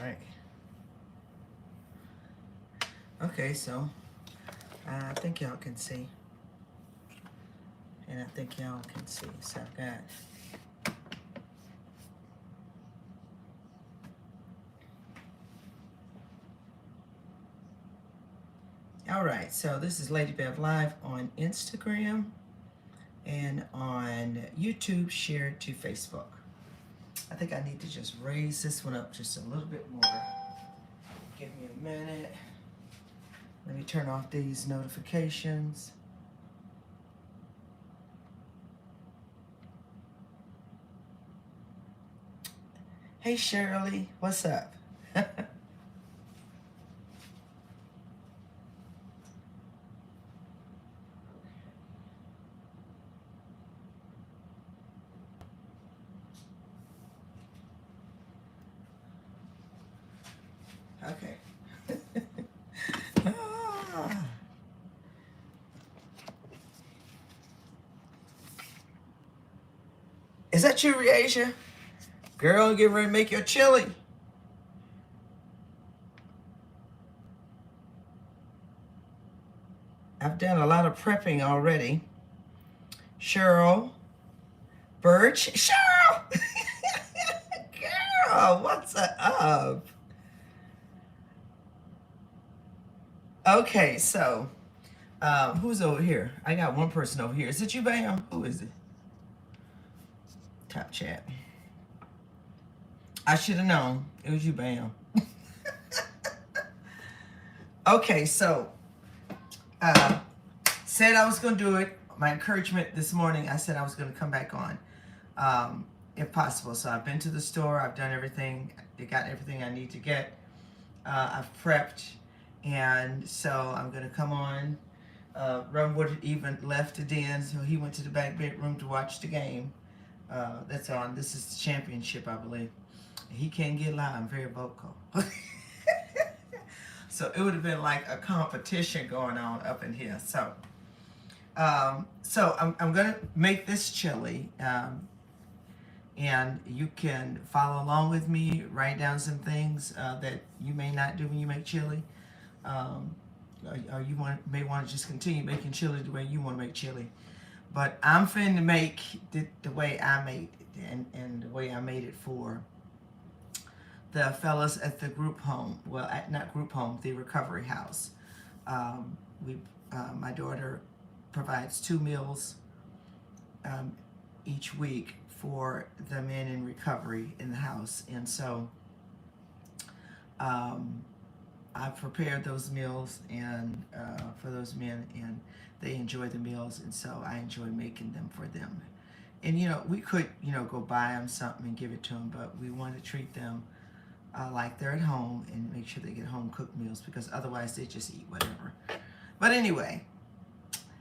right. Okay, so I think y'all can see. And I think y'all can see. So I've got all right, so this is Lady Bev Live on Instagram and on YouTube, shared to Facebook. I think I need to just raise this one up just a little bit more. Give me a minute. Let me turn off these notifications. Hey Shirley, what's up? Okay. Ah. Is that you, Reasia? Girl, get ready to make your chili. I've done a lot of prepping already. Cheryl, Birch, Cheryl! Girl, what's up? Okay, so who's over here? I got one person over here. Is it you, Bam? Who is it? Top chat. I should have known. It was you, Bam. Okay, so said I was going to do it. My encouragement this morning, I said I was going to come back on if possible. So I've been to the store. I've done everything. I got everything I need to get. I've prepped. And so I'm going to come on. Rumwood even left the den, so he went to the back bedroom to watch the game. That's on. This is the championship, I believe. He can't get loud. I'm very vocal. So it would have been like a competition going on up in here. So I'm going to make this chili. And you can follow along with me, write down some things that you may not do when you make chili. Or you may want to just continue making chili the way you want to make chili. But I'm finna make the way I made it and the way I made it for the fellas at the group home. Well, not group home, the recovery house. My daughter provides 2 meals each week for the men in recovery in the house. And so I prepared those meals and for those men, and they enjoy the meals, and so I enjoy making them for them. And we could go buy them something and give it to them, but we want to treat them like they're at home and make sure they get home cooked meals, because otherwise they just eat whatever. But anyway,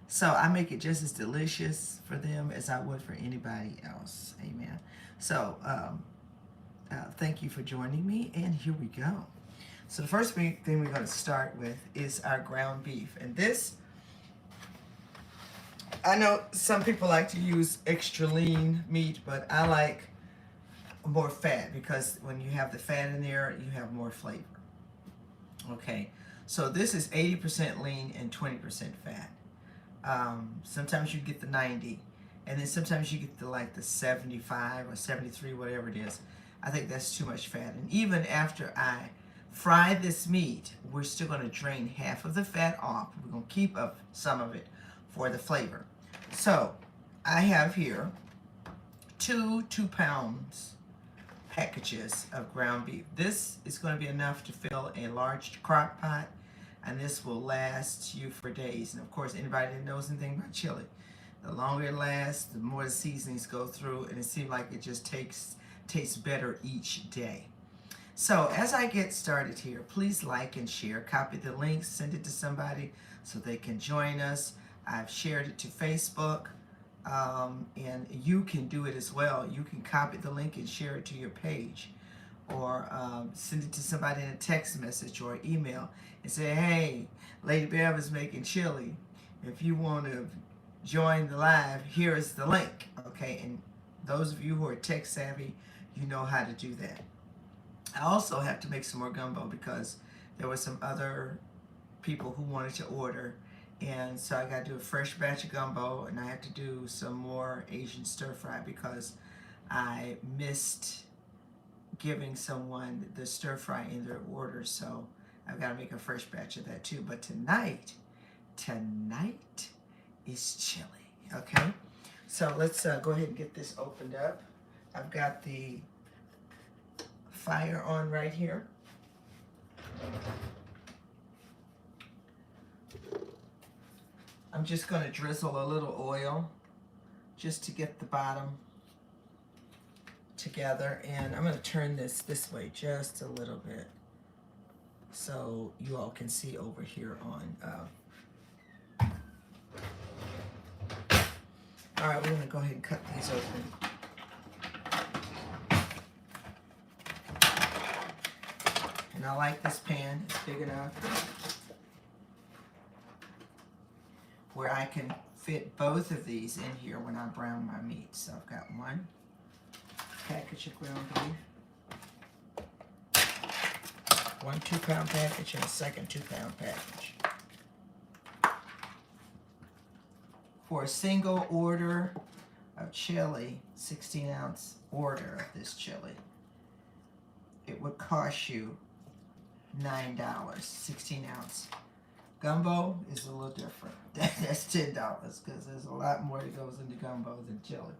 so I make it just as delicious for them as I would for anybody else. Amen. So thank you for joining me, and here we go. So the first thing we're going to start with is our ground beef. And this, I know some people like to use extra lean meat, but I like more fat, because when you have the fat in there, you have more flavor. Okay, so this is 80% lean and 20% fat. Sometimes you get the 90, and then sometimes you get the 75 or 73, whatever it is. I think that's too much fat. And even after I fry this meat, we're still going to drain half of the fat off. We're going to keep up some of it for the flavor. So I have here 2 pounds packages of ground beef. This is going to be enough to fill a large crock pot, and this will last you for days. And of course, anybody that knows anything about chili, the longer it lasts, the more the seasonings go through, and it seems like it just tastes better each day. So as I get started here, please like and share. Copy the link, send it to somebody so they can join us. I've shared it to Facebook, and you can do it as well. You can copy the link and share it to your page, or send it to somebody in a text message or email and say, hey, Lady Bev is making chili. If you want to join the live, here is the link. Okay, and those of you who are tech savvy, you know how to do that. I also have to make some more gumbo because there were some other people who wanted to order. And so I got to do a fresh batch of gumbo, and I have to do some more Asian stir fry because I missed giving someone the stir fry in their order. So I've got to make a fresh batch of that too. But tonight is chili. Okay, so let's go ahead and get this opened up. I've got the fire on right here. I'm just going to drizzle a little oil just to get the bottom together, and I'm going to turn this way just a little bit so you all can see over here on all right, we're going to go ahead and cut these open. And I like this pan. It's big enough where I can fit both of these in here when I brown my meat. So I've got one package of ground beef, one 2-pound package, and a second 2-pound package. For a single order of chili, 16-ounce order of this chili, it would cost you $9, 16-ounce. Gumbo is a little different. That's $10 because there's a lot more that goes into gumbo than chili.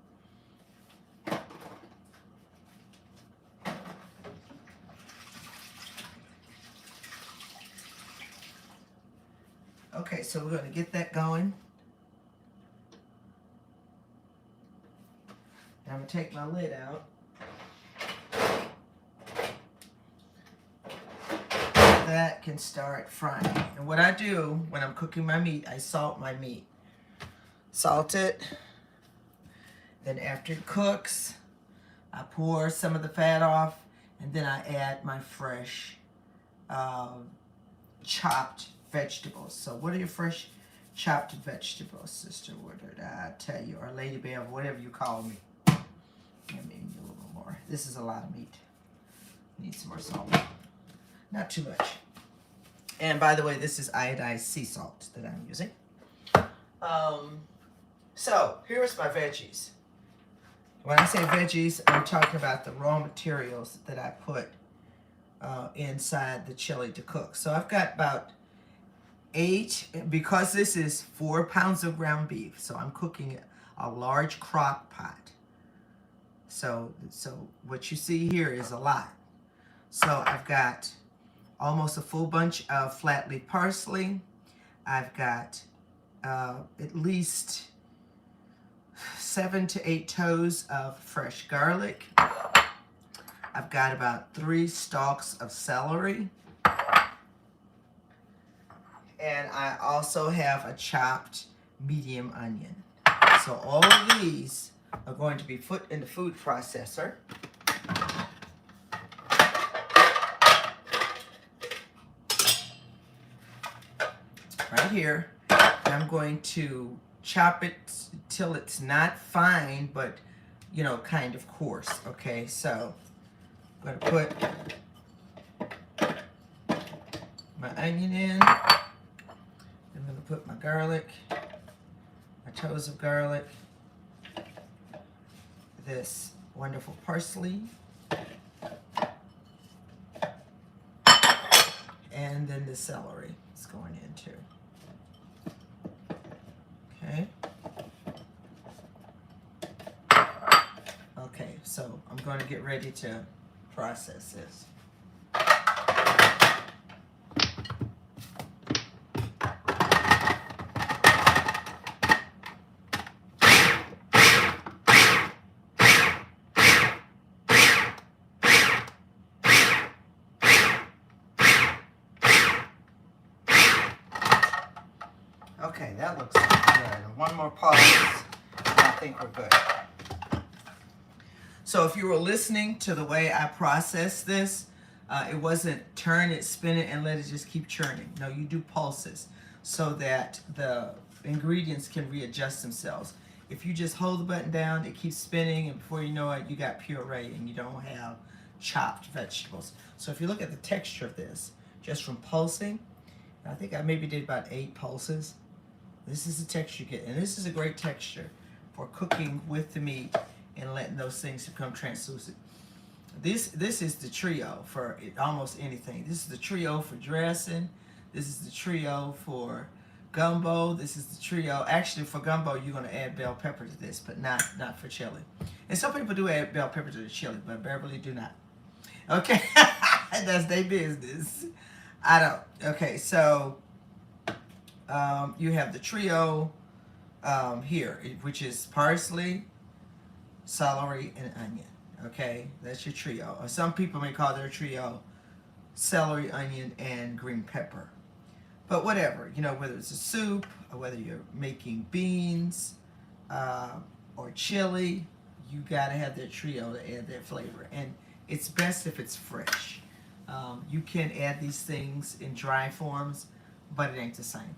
Okay, so we're going to get that going. And I'm going to take my lid out. That can start frying. And what I do when I'm cooking my meat, I salt my meat. Salt it. Then after it cooks, I pour some of the fat off, and then I add my fresh chopped vegetables. So what are your fresh chopped vegetables, Sister Woodard? I tell you, or Lady Bear, whatever you call me. Maybe a little more. This is a lot of meat. Need some more salt. Not too much. And by the way, this is iodized sea salt that I'm using. So here's my veggies. When I say veggies, I'm talking about the raw materials that I put inside the chili to cook. So I've got about 8, because this is 4 pounds of ground beef, so I'm cooking a large crock pot. So what you see here is a lot. So I've got almost a full bunch of flat leaf parsley. I've got at least 7 to 8 toes of fresh garlic. I've got about 3 stalks of celery. And I also have a chopped medium onion. So all of these are going to be put in the food processor. Right here. I'm going to chop it till it's not fine, but you know, kind of coarse. Okay, so I'm going to put my onion in. I'm going to put my garlic, my toes of garlic, this wonderful parsley, and then the celery is going in too. Okay. Okay, so I'm going to get ready to process this. Okay, that looks good. One more pause, and I think we're good. So if you were listening to the way I process this, it wasn't turn it, spin it, and let it just keep churning. No, you do pulses so that the ingredients can readjust themselves. If you just hold the button down, it keeps spinning, and before you know it, you got puree, and you don't have chopped vegetables. So if you look at the texture of this, just from pulsing, I think I maybe did about 8 pulses. This is the texture you get, and this is a great texture for cooking with the meat and letting those things become translucent. This is the trio for almost anything. This is the trio for dressing. This is the trio for gumbo. This is the trio. Actually, for gumbo, you're going to add bell pepper to this, but not for chili. And some people do add bell pepper to the chili, but Beverly do not. Okay, that's their business. I don't. Okay, so you have the trio here, which is parsley, celery, and onion. Okay, that's your trio. Or some people may call their trio celery, onion, and green pepper. But whatever, you know, whether it's a soup or whether you're making beans or chili, you gotta have that trio to add that flavor. And it's best if it's fresh. You can add these things in dry forms, but it ain't the same.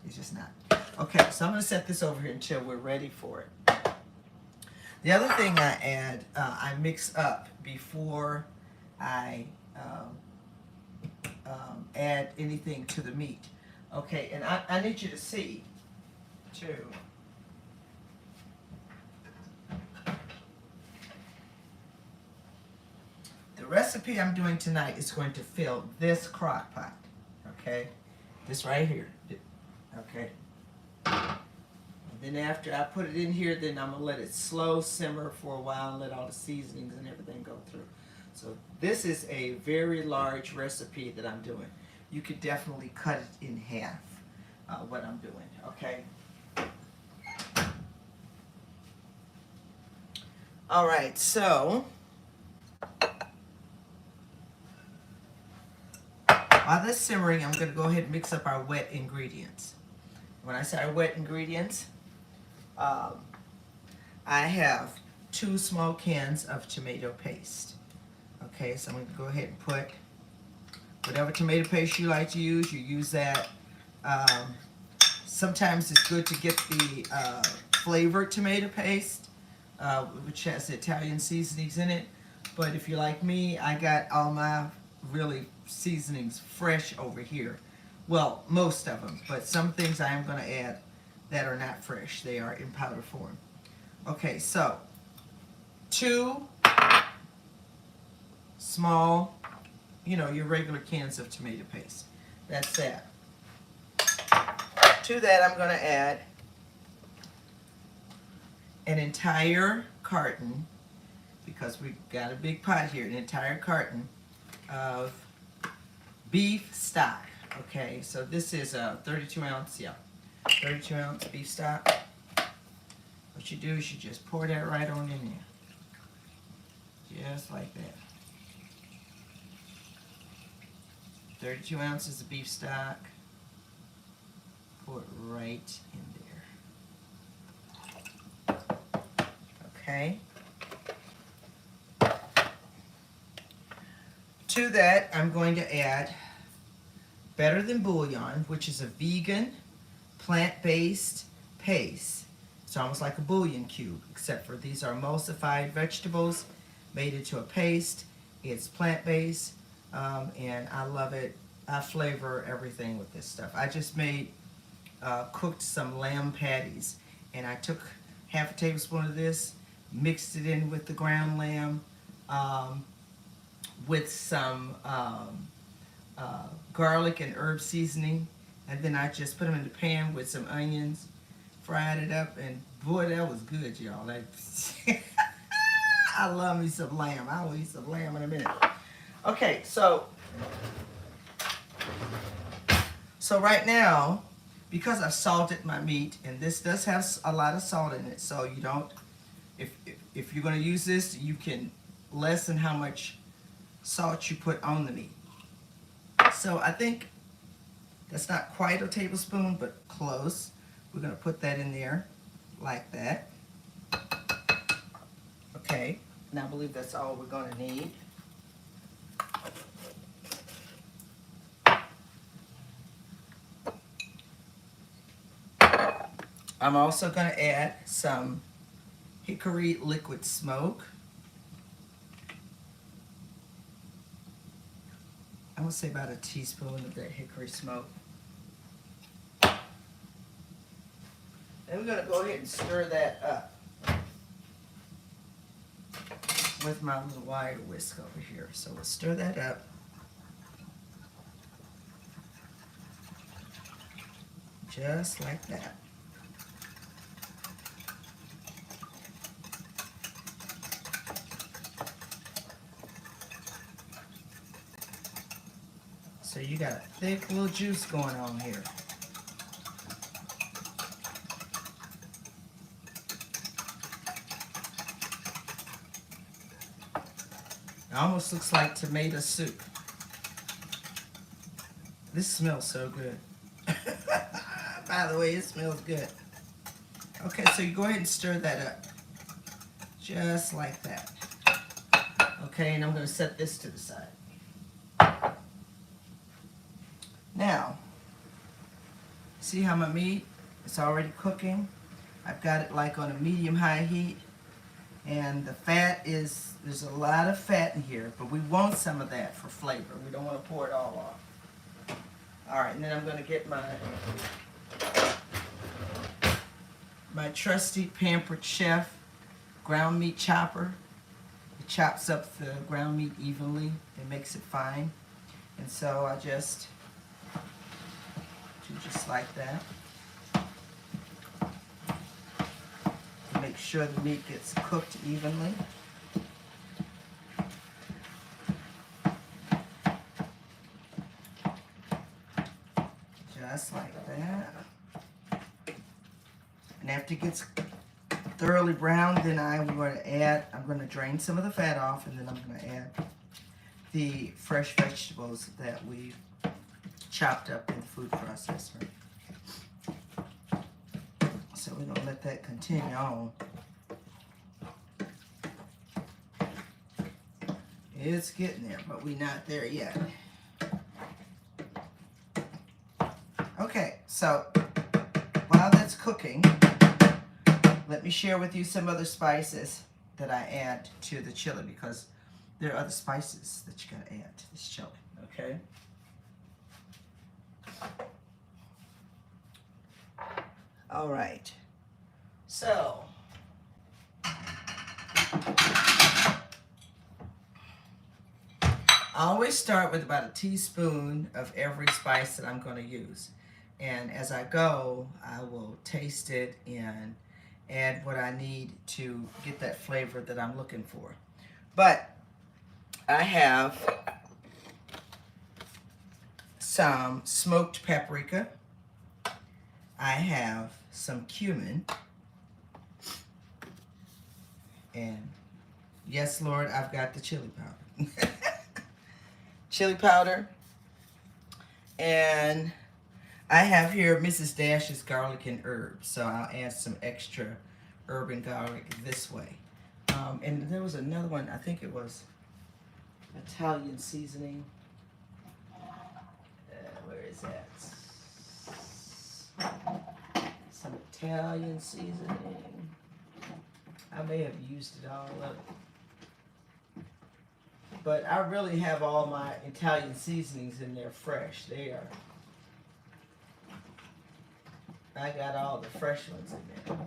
It's just not. Okay, so I'm gonna set this over here until we're ready for it. The other thing I add, I mix up before I add anything to the meat. Okay, and I need you to see, too. The recipe I'm doing tonight is going to fill this crock pot. Okay, this right here. Okay. Then after I put it in here, then I'm going to let it slow simmer for a while and let all the seasonings and everything go through. So this is a very large recipe that I'm doing. You could definitely cut it in half, what I'm doing, okay? All right, so while this is simmering, I'm going to go ahead and mix up our wet ingredients. When I say our wet ingredients, I have 2 small cans of tomato paste. Okay, so I'm going to go ahead and put whatever tomato paste you like to use. You use that. Sometimes it's good to get the flavored tomato paste, which has Italian seasonings in it. But if you're like me, I got all my really seasonings fresh over here. Well, most of them, but some things I am going to add that are not fresh. They are in powder form. Okay, so 2 small, you know, your regular cans of tomato paste. That's that. To that, I'm going to add an entire carton, because we've got a big pot here, an entire carton of beef stock. Okay, so this is a 32 ounce, 32 ounce beef stock. What you do is you just pour that right on in there. Just like that. 32 ounces of beef stock. Pour it right in there. Okay. To that, I'm going to add Better Than Bouillon, which is a vegan, plant-based paste. It's almost like a bouillon cube, except for these are emulsified vegetables made into a paste. It's plant-based, and I love it. I flavor everything with this stuff. I just cooked some lamb patties, and I took half a tablespoon of this, mixed it in with the ground lamb, with some garlic and herb seasoning, and then I just put them in the pan with some onions, fried it up, and boy, that was good, y'all. I love me some lamb. I will eat some lamb in a minute. Okay, so right now, because I've salted my meat, and this does have a lot of salt in it, so you don't, if you're going to use this, you can lessen how much salt you put on the meat. So I think that's not quite a tablespoon, but close. We're going to put that in there like that. Okay, and I believe that's all we're going to need. I'm also going to add some hickory liquid smoke. I would say about a teaspoon of that hickory smoke. And we're gonna go ahead and stir that up with my little wire whisk over here. So we'll stir that up. Just like that. So you got a thick little juice going on here. It almost looks like tomato soup. This smells so good. By the way, it smells good. Okay, so you go ahead and stir that up. Just like that. Okay, and I'm going to set this to the side. Now, see how my meat is already cooking? I've got it like on a medium-high heat. And the fat is, there's a lot of fat in here, but we want some of that for flavor. We don't want to pour it all off. All right, and then I'm going to get my trusty Pampered Chef ground meat chopper. It chops up the ground meat evenly. It makes it fine. And so I just do just like that. Make sure the meat gets cooked evenly. Just like that. And after it gets thoroughly browned, then I'm going to drain some of the fat off, and then I'm going to add the fresh vegetables that we chopped up in the food processor. So we're going to let that continue on. It's getting there, but we're not there yet. Okay, so while that's cooking, let me share with you some other spices that I add to the chili, because there are other spices that you gotta add to this chili, okay? All right, so I always start with about a teaspoon of every spice that I'm going to use. And as I go, I will taste it and add what I need to get that flavor that I'm looking for. But I have some smoked paprika. I have some cumin. And yes, Lord, I've got the chili powder. Chili powder. And I have here Mrs. Dash's garlic and herbs. So I'll add some extra herb and garlic this way. And there was another one, I think it was Italian seasoning. Where is that? Some Italian seasoning. I may have used it all up. But I really have all my Italian seasonings in there fresh. They are. I got all the fresh ones in there.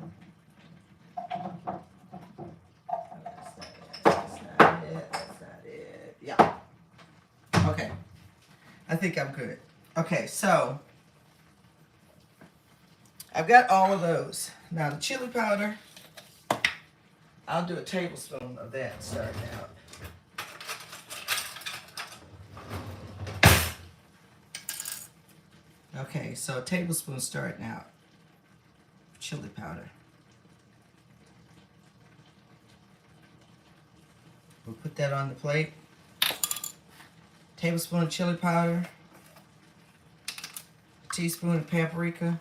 That's not it. That's not it. Yeah. Okay. I think I'm good. Okay, so I've got all of those. Now the chili powder, I'll do a tablespoon of that starting out. Okay, so a tablespoon starting out. Chili powder. We'll put that on the plate. Tablespoon of chili powder. A teaspoon of paprika.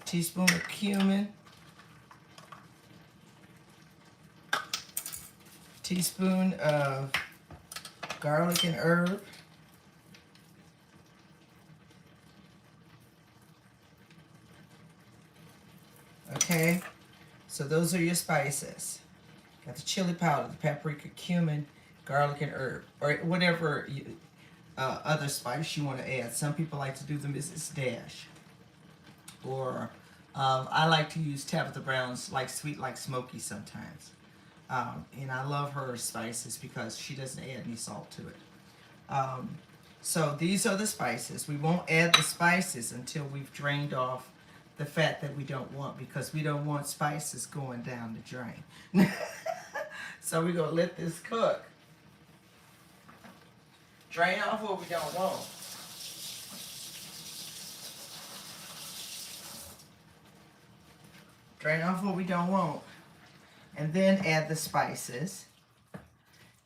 Teaspoon of cumin. Teaspoon of garlic and herb. Okay, so those are your spices. Got the chili powder, the paprika, cumin, garlic, and herb, or whatever other spice you want to add. Some people like to do the Mrs. Dash, or I like to use Tabitha Brown's like sweet like smoky sometimes. And I love her spices because she doesn't add any salt to it. So these are the spices. We won't add the spices until we've drained off the fat that we don't want, because we don't want spices going down the drain. So we're going to let this cook. Drain off what we don't want. Drain off what we don't want. And then add the spices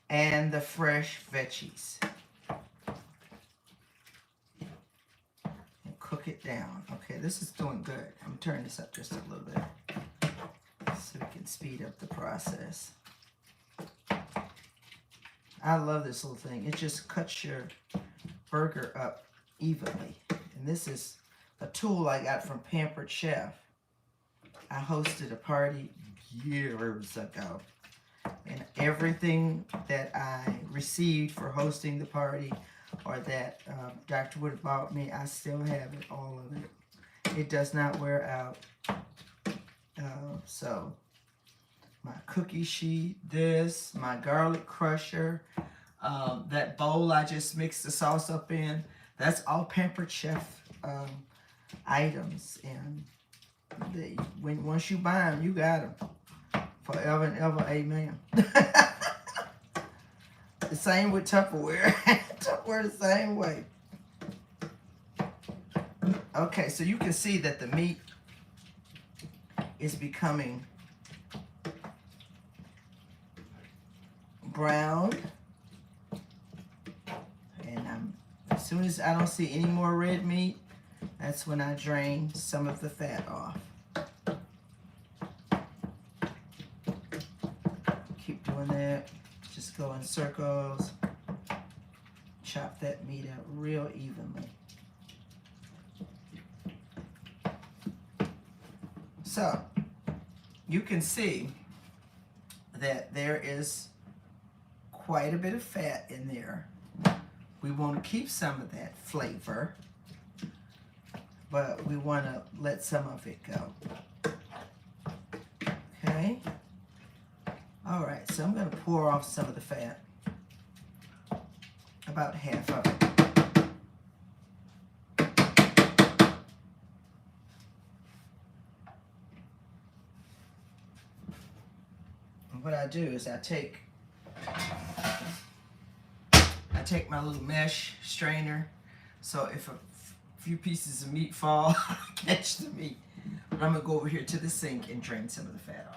and the fresh veggies. And cook it down. Okay, this is doing good. I'm turning this up just a little bit so we can speed up the process. I love this little thing. It just cuts your burger up evenly. And this is a tool I got from Pampered Chef. I hosted a party years ago, and everything that I received for hosting the party, or that Dr. Wood bought me, I still have it, all of it. It does not wear out. So my cookie sheet, this, my garlic crusher, that bowl I just mixed the sauce up in, that's all Pampered Chef items. And once you buy them, you got them forever and ever. Amen. The same with Tupperware. Tupperware the same way. Okay, so you can see that the meat is becoming brown, and as soon as I don't see any more red meat, that's when I drain some of the fat off. Keep doing that. Just go in circles. Chop that meat out real evenly. So, you can see that there is quite a bit of fat in there. We want to keep some of that flavor, but we want to let some of it go. Okay. All right, so I'm going to pour off some of the fat, about half of it. And what I do is I take my little mesh strainer, so if a few pieces of meat fall, I catch the meat. But I'm going to go over here to the sink and drain some of the fat off.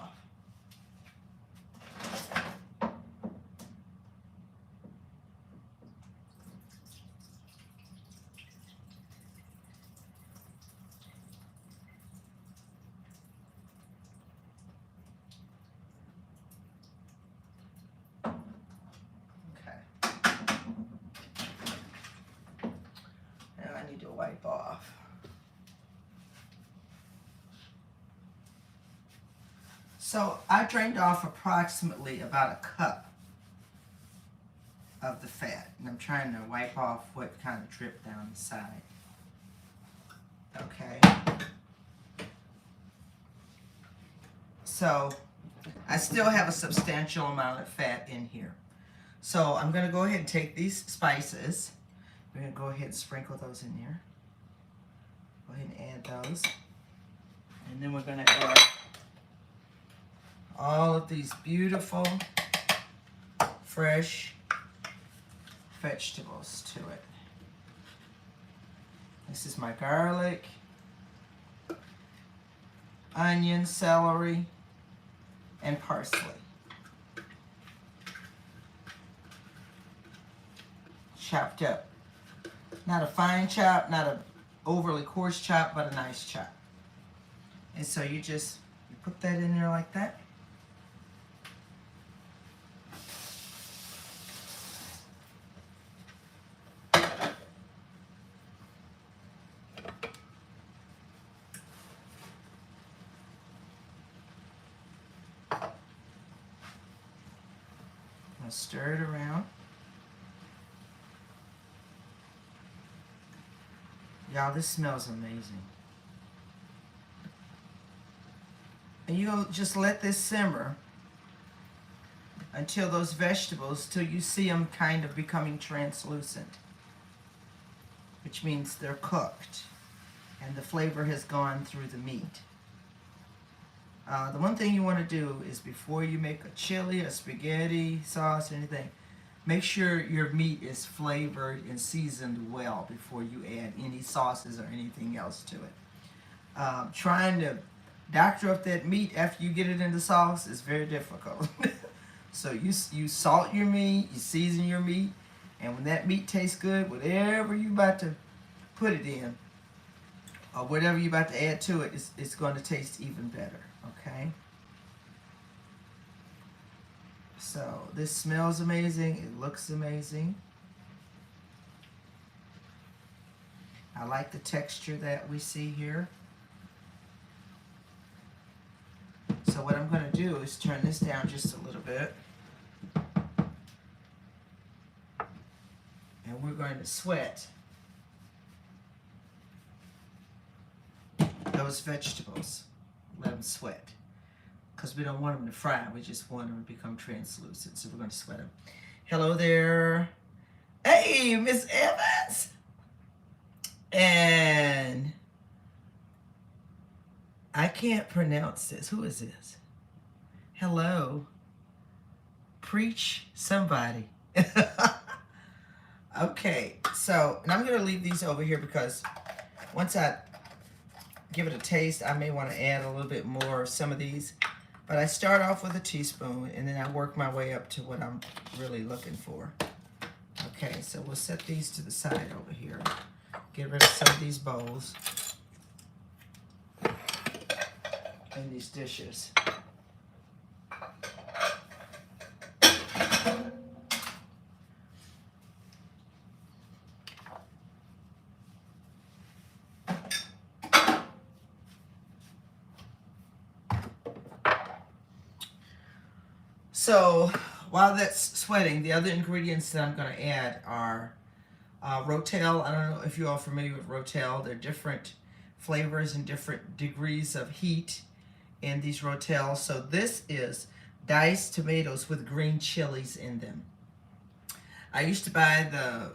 To wipe off. So I drained off approximately about a cup of the fat, and I'm trying to wipe off what kind of dripped down the side. Okay. So I still have a substantial amount of fat in here. So I'm going to go ahead and take these spices. We're going to go ahead and sprinkle those in there. Go ahead and add those. And then we're going to add all of these beautiful, fresh vegetables to it. This is my garlic, onion, celery, and parsley. Chopped up. Not a fine chop, not a overly coarse chop, but a nice chop. And so you put that in there like that. I'll stir it around. Y'all, this smells amazing. And you'll just let this simmer until those vegetables, till you see them kind of becoming translucent, which means they're cooked and the flavor has gone through the meat. The one thing you want to do is before you make a chili, a spaghetti sauce, anything, make sure your meat is flavored and seasoned well before you add any sauces or anything else to it. Trying to doctor up that meat after you get it in the sauce is very difficult. So you salt your meat, you season your meat, and when that meat tastes good, whatever you about to put it in, or whatever you about to add to it, it's going to taste even better. Okay. So this smells amazing. It looks amazing. I like the texture that we see here. So what I'm going to do is turn this down just a little bit. And we're going to sweat those vegetables. Let them sweat. Because we don't want them to fry. We just want them to become translucent. So we're going to sweat them. Hello there. Hey, Miss Evans. And I can't pronounce this. Who is this? Hello. Preach somebody. Okay, so, and I'm going to leave these over here because once I give it a taste, I may want to add a little bit more of some of these. But I start off with a teaspoon, and then I work my way up to what I'm really looking for. Okay, so we'll set these to the side over here. Get rid of some of these bowls and these dishes. So while that's sweating, the other ingredients that I'm going to add are Rotel. I don't know if you're all familiar with Rotel. They're different flavors and different degrees of heat in these Rotels. So this is diced tomatoes with green chilies in them. I used to buy the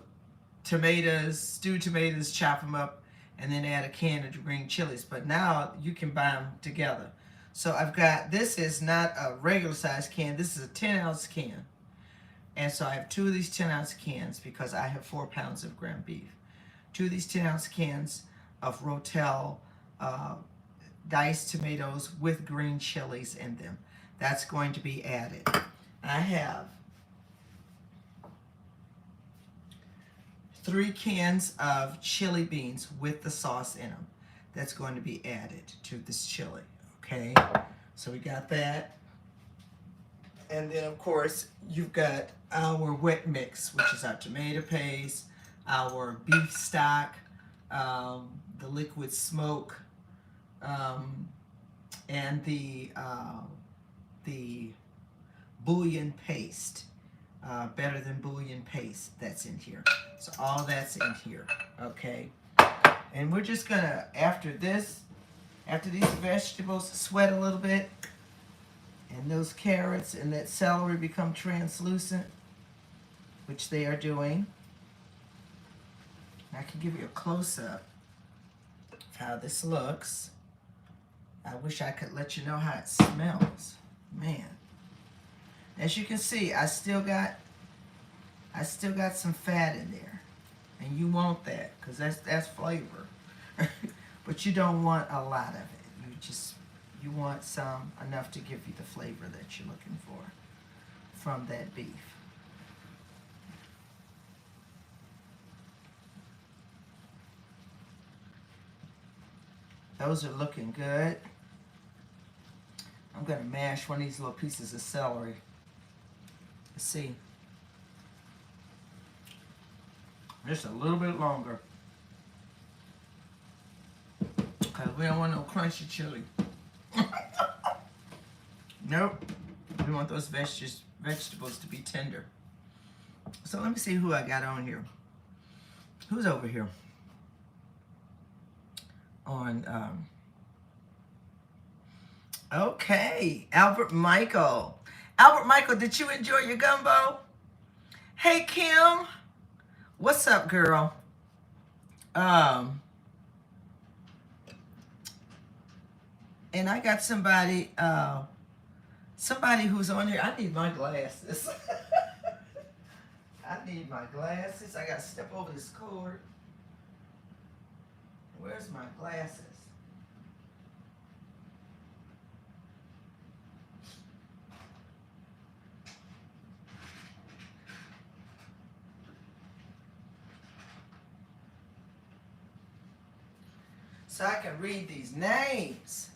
tomatoes, stewed tomatoes, chop them up, and then add a can of green chilies. But now you can buy them together. So I've got, this is not a regular size can, this is a 10-ounce can. And so I have 2 of these 10-ounce cans because I have 4 pounds of ground beef. 2 of these 10-ounce cans of Rotel diced tomatoes with green chilies in them. That's going to be added. I have 3 cans of chili beans with the sauce in them. That's going to be added to this chili. Okay, so we got that. And then, of course, you've got our wet mix, which is our tomato paste, our beef stock, the liquid smoke, and the bouillon paste, better than bouillon paste that's in here. So all that's in here, okay? And we're just gonna, after these vegetables sweat a little bit, and those carrots and that celery become translucent, which they are doing. I can give you a close-up of how this looks. I wish I could let you know how it smells. Man. As you can see, I still got some fat in there. And you want that, because that's flavor. But you don't want a lot of it. You want some, enough to give you the flavor that you're looking for from that beef. Those are looking good. I'm going to mash one of these little pieces of celery. Let's see. Just a little bit longer. Because we don't want no crunchy chili. Nope. We want those vegetables to be tender. So let me see who I got on here. Who's over here? On, okay, Albert Michael. Albert Michael, did you enjoy your gumbo? Hey, Kim. What's up, girl? And I got somebody who's on here. I need my glasses. I need my glasses. I gotta step over this cord. Where's my glasses? So I can read these names.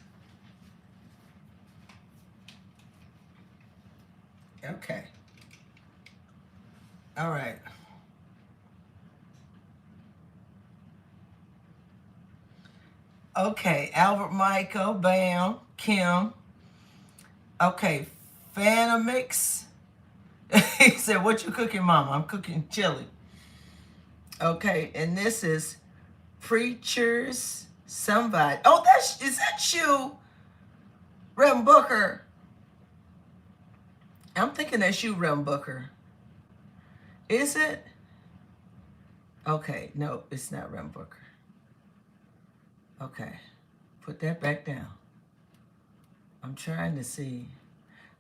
Okay. All right. Okay, Albert Michael, Bam, Kim. Okay, Phantomix. He said, what you cooking, Mama? I'm cooking chili. Okay, and this is Preachers Somebody. Oh, is that you, Rem Booker? I'm thinking that's you, Rem Booker. Is it? Okay, no, it's not Rem Booker. Okay, put that back down. I'm trying to see.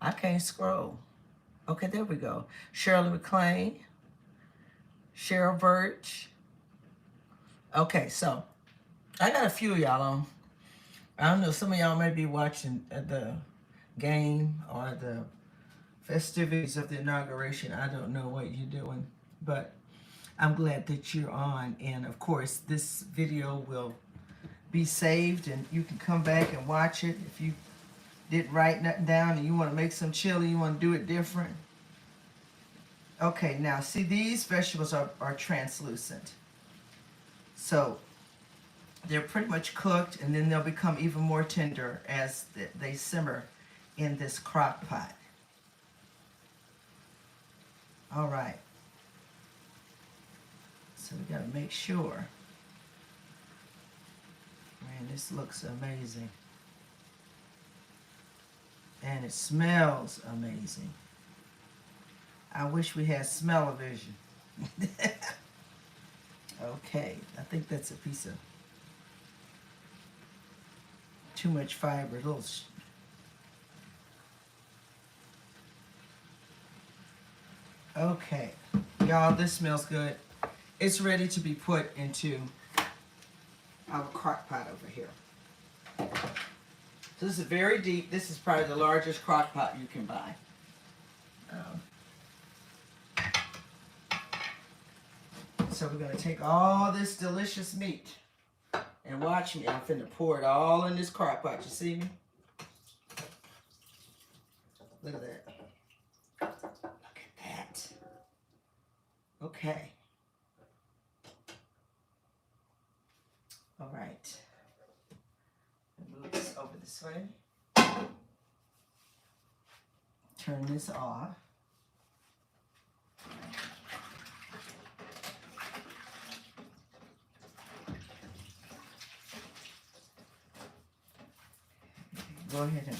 I can't scroll. Okay, there we go. Shirley McLean, Cheryl Birch. Okay, so I got a few of y'all on. I don't know, some of y'all may be watching the game or the festivities of the inauguration. I don't know what you're doing, but I'm glad that you're on. And of course, this video will be saved and you can come back and watch it. If you didn't write nothing down and you want to make some chili, you want to do it different. Okay, now see, these vegetables are translucent. So they're pretty much cooked, and then they'll become even more tender as they simmer in this crock pot. All right. So we got to make sure. Man, this looks amazing. And it smells amazing. I wish we had smell-o-vision. Okay, I think that's a piece of too much fiber. Okay, y'all, this smells good. It's ready to be put into our crock pot over here. So this is very deep. This is probably the largest crock pot you can buy. So we're going to take all this delicious meat and watch me. I'm finna pour it all in this crock pot. You see me? Look at that. Look at that. Okay. All right. Move this over this way. Turn this off. Go ahead and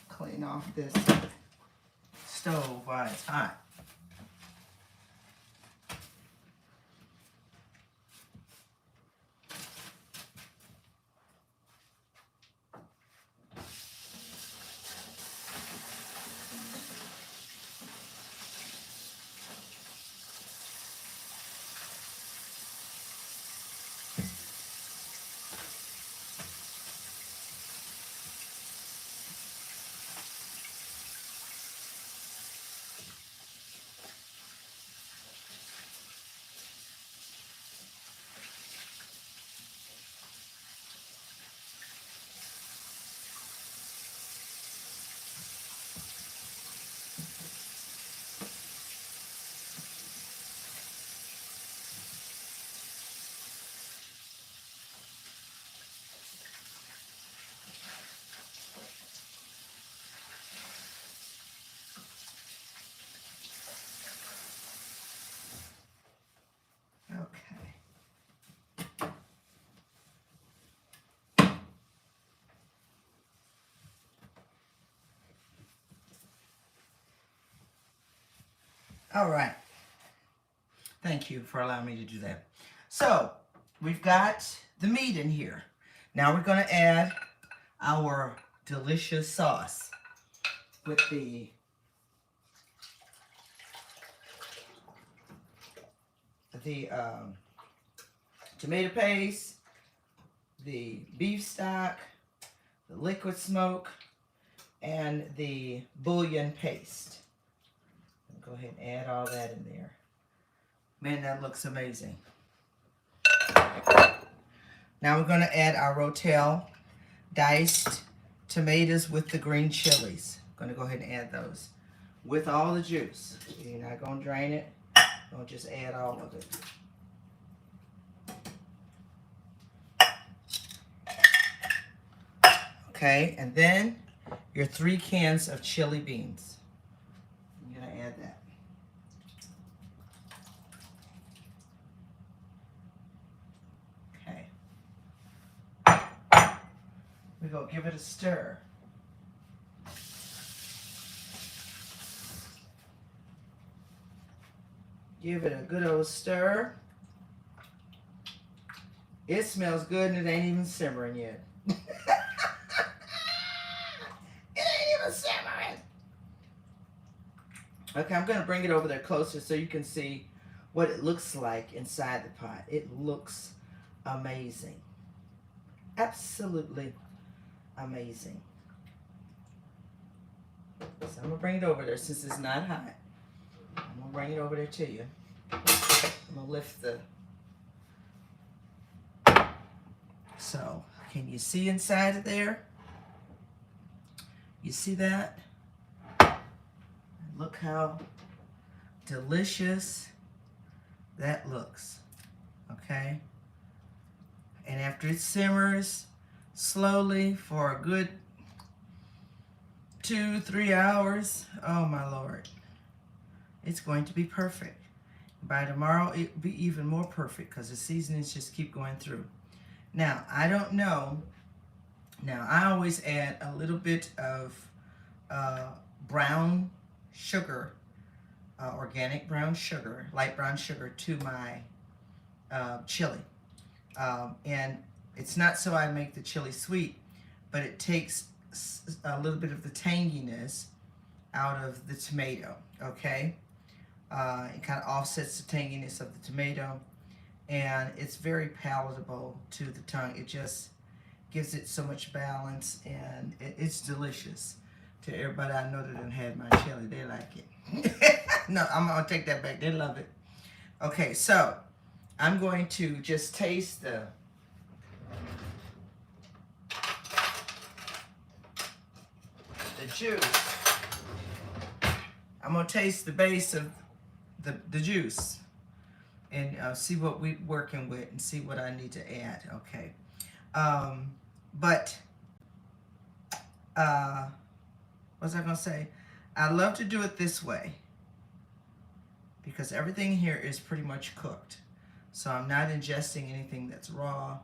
clean off this stove while it's hot. All right. Thank you for allowing me to do that. So we've got the meat in here. Now we're going to add our delicious sauce with the tomato paste, the beef stock, the liquid smoke, and the bouillon paste. Go ahead and add all that in there. Man, that looks amazing. Now we're going to add our Rotel diced tomatoes with the green chilies. I'm going to go ahead and add those with all the juice. You're not going to drain it. Don't just add all of it. Okay, and then your 3 cans of chili beans. I'm going to add that. We're going to give it a stir. Give it a good old stir. It smells good and it ain't even simmering yet. It ain't even simmering. Okay, I'm going to bring it over there closer so you can see what it looks like inside the pot. It looks amazing. Absolutely amazing. So I'm going to bring it over there since it's not hot. I'm going to bring it over there to you. I'm going to lift the... So, can you see inside of there? You see that? Look how delicious that looks. Okay? And after it simmers slowly for a good 2-3 hours, oh my Lord, it's going to be perfect. By tomorrow, it'll be even more perfect because the seasonings just keep going through. Now, I don't know. Now, I always add a little bit of brown sugar, organic brown sugar, light brown sugar to my chili. And it's not so I make the chili sweet, but it takes a little bit of the tanginess out of the tomato, okay? It kind of offsets the tanginess of the tomato, and it's very palatable to the tongue. It just gives it so much balance, and it's delicious. To everybody I know that done had my chili, they like it. No, I'm gonna take that back. They love it. Okay, so I'm going to just taste the juice. I'm gonna taste the base of the juice and see what we're working with and see what I need to add. Okay, what was I gonna say? I love to do it this way because everything here is pretty much cooked, so I'm not ingesting anything that's raw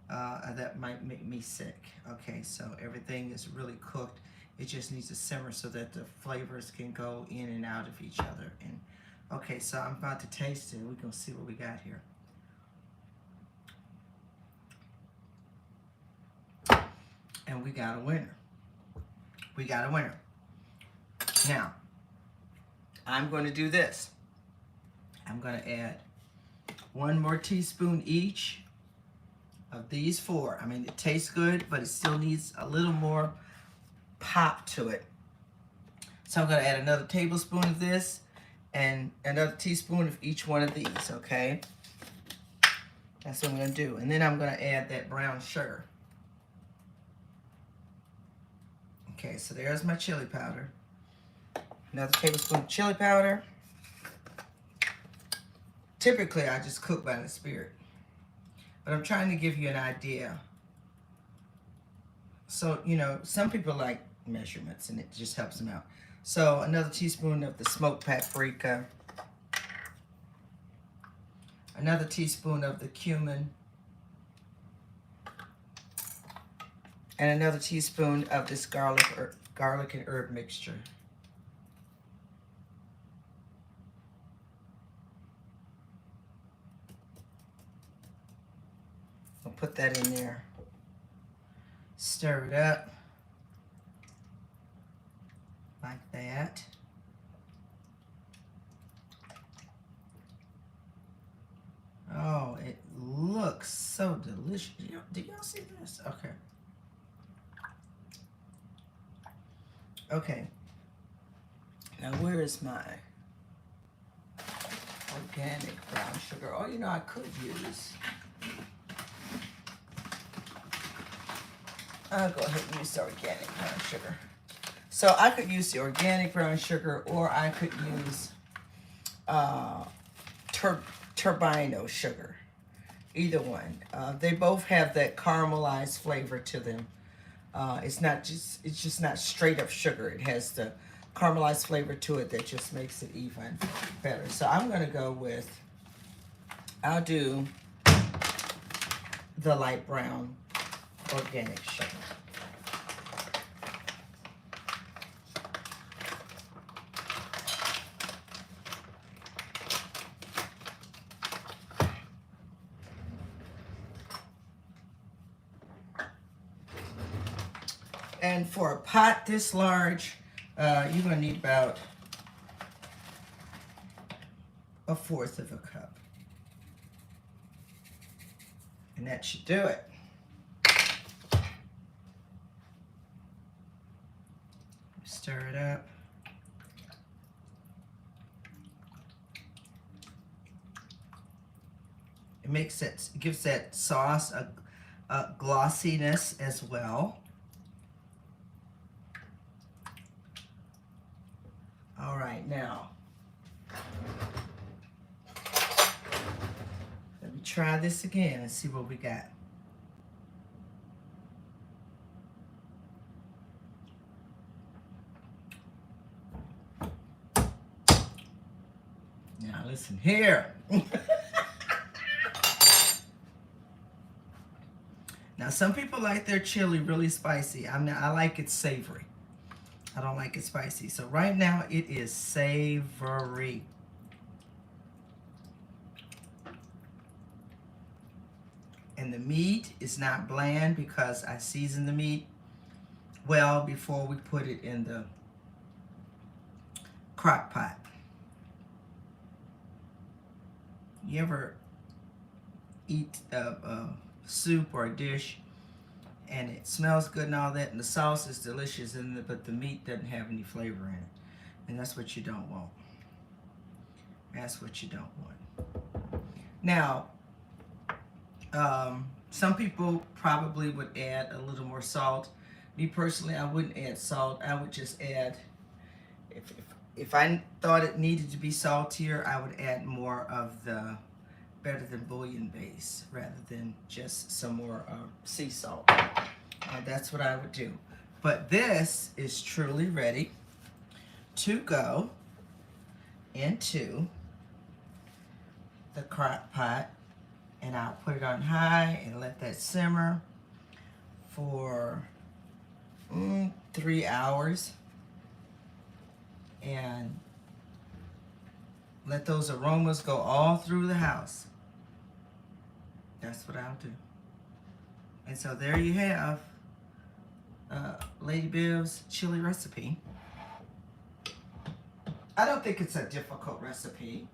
that might make me sick. Okay, so everything is really cooked. It just needs to simmer so that the flavors can go in and out of each other. And okay, so I'm about to taste it. We're gonna see what we got here. And we got a winner. We got a winner. Now, I'm going to do this. I'm going to add 1 more teaspoon each of these 4. I mean, it tastes good, but it still needs a little more pop to it. So I'm going to add another tablespoon of this and another teaspoon of each one of these, okay? That's what I'm going to do. And then I'm going to add that brown sugar. Okay, so there's my chili powder. Another tablespoon of chili powder. Typically, I just cook by the spirit, but I'm trying to give you an idea. So, you know, some people like measurements, and it just helps them out. So, another teaspoon of the smoked paprika. Another teaspoon of the cumin. And another teaspoon of this garlic and herb mixture. put that in there. Stir it up like that. Oh, it looks so delicious. Do y'all see this? Okay. Okay. Now, where is my organic brown sugar? Oh, you know, I could use. I'll go ahead and use the organic brown sugar. So I could use the organic brown sugar, or I could use turbino sugar. Either one. They both have that caramelized flavor to them. It's just not straight up sugar. It has the caramelized flavor to it that just makes it even better. So I'm gonna go with, I'll do the light brown organic sugar. And for a pot this large, you're going to need about 1/4 of a cup. And that should do it. Stir it up. It gives that sauce a glossiness as well. All right, now, let me try this again and see what we got. Now, listen here. Now, some people like their chili really spicy. I like it savory. I don't like it spicy. So right now it is savory. And the meat is not bland because I seasoned the meat well before we put it in the crock pot. You ever eat soup or a dish and it smells good and all that, and the sauce is delicious, but the meat doesn't have any flavor in it? And that's what you don't want. That's what you don't want. Now, some people probably would add a little more salt. Me personally, I wouldn't add salt. I would just add, if I thought it needed to be saltier, I would add more of the Better Than Bouillon base rather than just some more sea salt. That's what I would do. But this is truly ready to go into the crock pot, and I'll put it on high and let that simmer for 3 hours, and let those aromas go all through the house. That's what I'll do. And so there you have Lady Biv's chili recipe. I don't think it's a difficult recipe.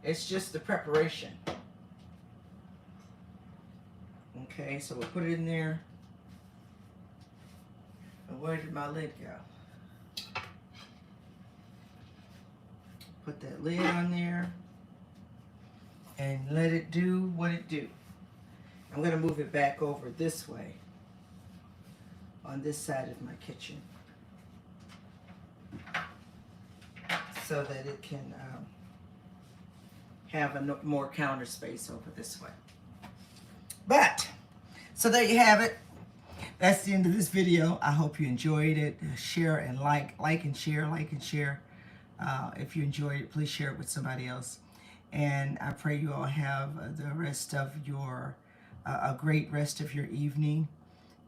It's just the preparation. Okay, so we'll put it in there. And where did my lid go? Put that lid on there and let it do what it do. I'm going to move it back over this way on this side of my kitchen so that it can have a more counter space over this way. But, so there you have it. That's the end of this video. I hope you enjoyed it. Share and like and share, like and share. If you enjoyed it, please share it with somebody else. And I pray you all have the rest of your, a great rest of your evening.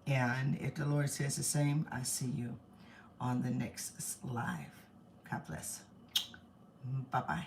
And if the Lord says the same, I see you on the next live. God bless. Bye-bye.